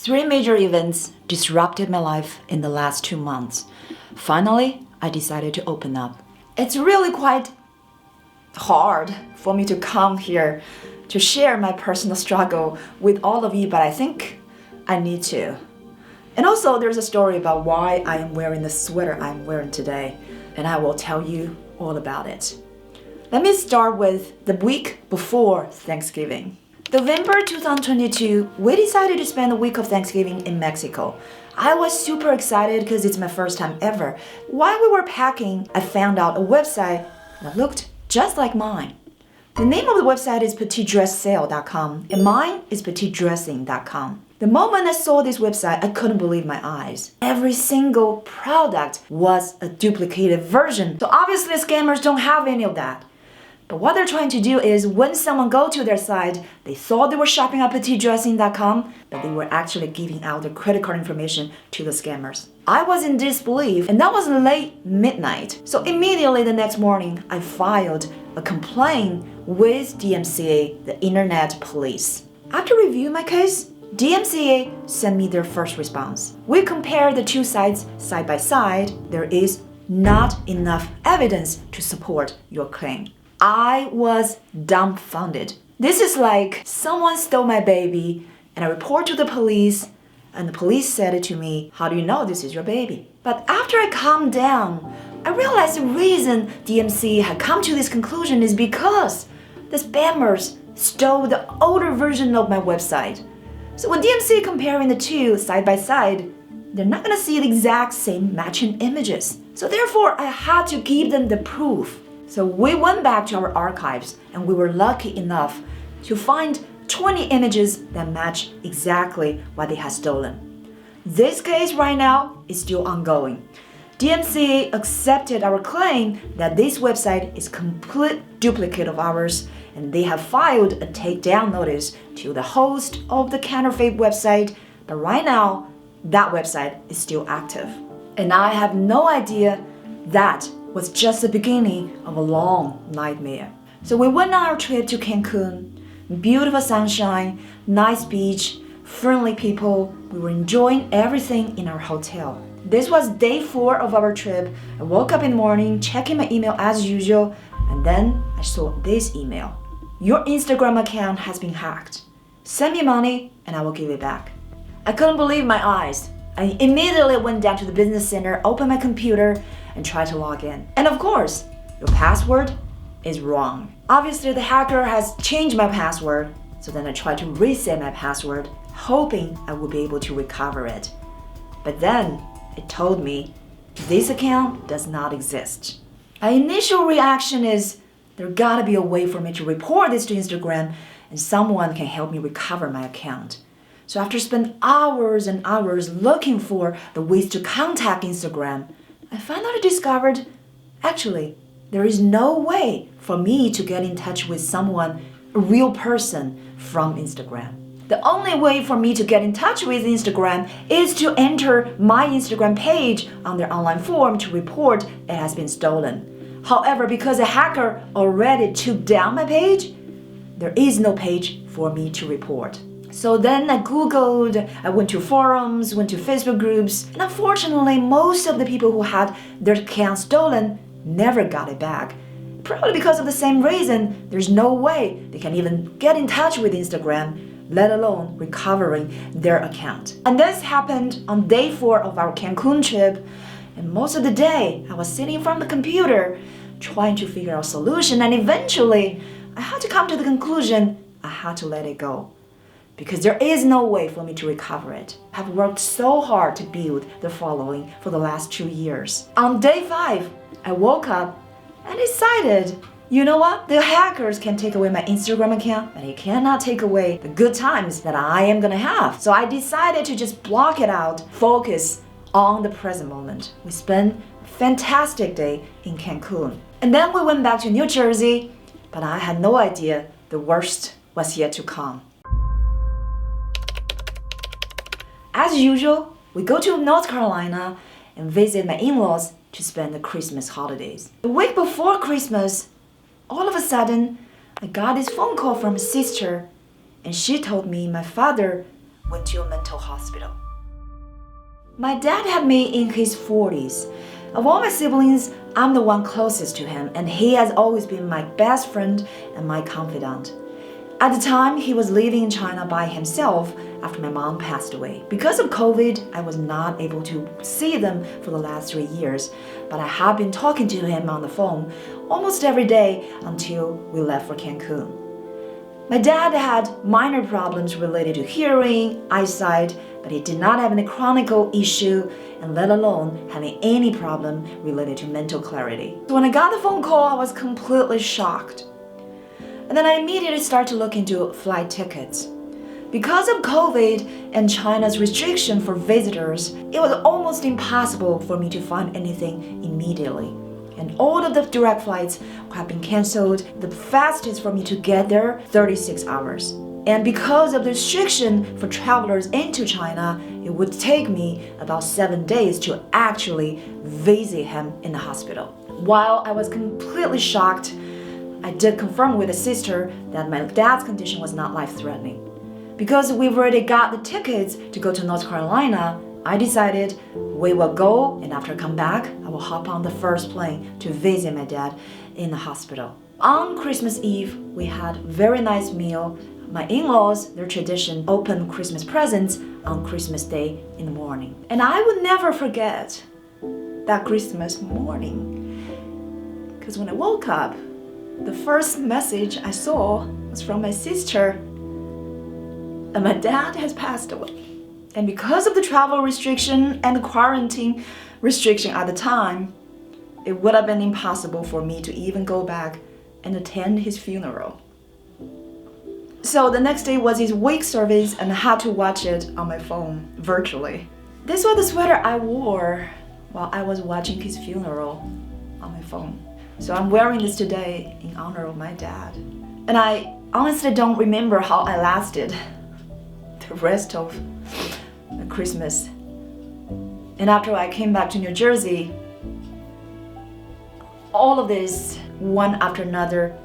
Three major events disrupted my life in the last 2 months. Finally, I decided to open up. It's really quite hard for me to come here to share my personal struggle with all of you, but I think I need to. And also, there's a story about why I am wearing the sweater I'm wearing today, and I will tell you all about it. Let me start with the week before Thanksgiving. November 2022, we decided to spend the week of Thanksgiving in Mexico. I was super excited because it's my first time ever. While we were packing, I found out a website that looked just like mine. The name of the website is petitedressing.com and mine is petitedressing.com. The moment I saw this website, I couldn't believe my eyes. Every single product was a duplicated version. So obviously scammers don't have any of that. But what they're trying to do is when someone go to their site, they thought they were shopping at petitedressing.com, but they were actually giving out their credit card information to the scammers. I was in disbelief, and that was late midnight. So immediately the next morning, I filed a complaint with DMCA, the Internet Police. After reviewing my case, DMCA sent me their first response. We compared the two sites side by side. There is not enough evidence to support your claim. I was dumbfounded. This is like someone stole my baby and I report to the police and the police said it to me, how do you know this is your baby? But after I calmed down, I realized the reason DMC had come to this conclusion is because the spammers stole the older version of my website. So when DMC comparing the two side by side, they're not gonna see the exact same matching images. So therefore, I had to give them the proof. So we went back to our archives and we were lucky enough to find 20 images that match exactly what they had stolen. This case right now is still ongoing. DMCA accepted our claim that this website is a complete duplicate of ours and they have filed a takedown notice to the host of the counterfeit website, but right now that website is still active. And I have no idea that was just the beginning of a long nightmare. So we went on our trip to Cancun. Beautiful sunshine, nice beach, friendly people. We were enjoying everything in our hotel. This was day 4 of our trip. I woke up in the morning, checking my email as usual, and then I saw this email. Your Instagram account has been hacked. Send me money and I will give it back. I couldn't believe my eyes. I immediately went down to the business center, opened my computer, and tried to log in. And of course, your password is wrong. Obviously, the hacker has changed my password, so then I tried to reset my password, hoping I would be able to recover it. But then it told me this account does not exist. My initial reaction is there gotta be a way for me to report this to Instagram and someone can help me recover my account. So after spending hours and hours looking for the ways to contact Instagram, I finally discovered, actually, there is no way for me to get in touch with someone, a real person from Instagram. The only way for me to get in touch with Instagram is to enter my Instagram page on their online form to report it has been stolen. However, because a hacker already took down my page, there is no page for me to report. So then I Googled, I went to forums, went to Facebook groups, and unfortunately, most of the people who had their account stolen never got it back. Probably because of the same reason, there's no way they can even get in touch with Instagram, let alone recovering their account. And this happened on day 4 of our Cancun trip, and most of the day, I was sitting in front of the computer trying to figure out a solution, and eventually, I had to come to the conclusion I had to let it go. Because there is no way for me to recover it. I've worked so hard to build the following for the last 2 years. On day 5, I woke up and decided, you know what? The hackers can take away my Instagram account, but they cannot take away the good times that I am gonna have. So I decided to just block it out, focus on the present moment. We spent a fantastic day in Cancun. And then we went back to New Jersey, but I had no idea the worst was yet to come. As usual, we go to North Carolina and visit my in-laws to spend the Christmas holidays. The week before Christmas, all of a sudden, I got this phone call from a sister, and she told me my father went to a mental hospital. My dad had me in his 40s. Of all my siblings, I'm the one closest to him, and he has always been my best friend and my confidant. At the time, he was living in China by himself after my mom passed away. Because of COVID, I was not able to see them for the last 3 years, but I have been talking to him on the phone almost every day until we left for Cancun. My dad had minor problems related to hearing, eyesight, but he did not have any chronic issue, and let alone having any problem related to mental clarity. So when I got the phone call, I was completely shocked. And then I immediately started to look into flight tickets. Because of COVID and China's restriction for visitors, it was almost impossible for me to find anything immediately. And all of the direct flights have been canceled. The fastest for me to get there, 36 hours. And because of the restriction for travelers into China, it would take me about 7 days to actually visit him in the hospital. While I was completely shocked, I did confirm with a sister that my dad's condition was not life-threatening. Because we've already got the tickets to go to North Carolina, I decided we will go, and after I come back, I will hop on the first plane to visit my dad in the hospital. On Christmas Eve, we had a very nice meal. My in-laws, their tradition, open Christmas presents on Christmas Day in the morning. And I would never forget that Christmas morning. Because when I woke up, the first message I saw was from my sister, and my dad has passed away. And because of the travel restriction and the quarantine restriction at the time, it would have been impossible for me to even go back and attend his funeral. So the next day was his wake service, and I had to watch it on my phone virtually. This was the sweater I wore while I was watching his funeral on my phone. So I'm wearing this today in honor of my dad. And I honestly don't remember how I lasted the rest of the Christmas. And after I came back to New Jersey, all of this, one after another,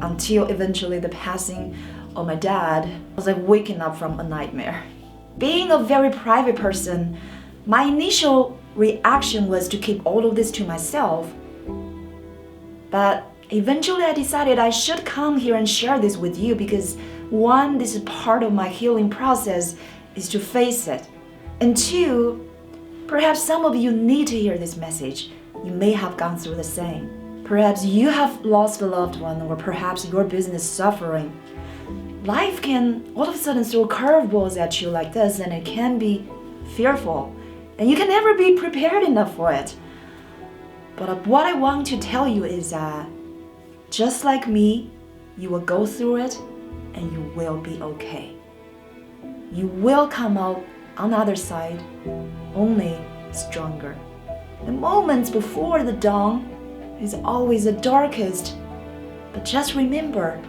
until eventually the passing of my dad was like waking up from a nightmare. Being a very private person, my initial reaction was to keep all of this to myself. But eventually I decided I should come here and share this with you because one, this is part of my healing process, is to face it. And two, perhaps some of you need to hear this message. You may have gone through the same. Perhaps you have lost a loved one, or perhaps your business is suffering. Life can all of a sudden throw curveballs at you like this, and it can be fearful. And you can never be prepared enough for it. But what I want to tell you is that just like me, you will go through it and you will be okay. You will come out on the other side only stronger. The moments before the dawn is always the darkest. But just remember,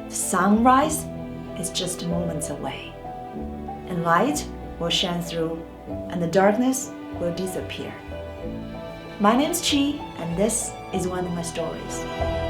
the sunrise is just moments away. And light will shine through and the darkness will disappear. My name's Chi, and this is one of my stories.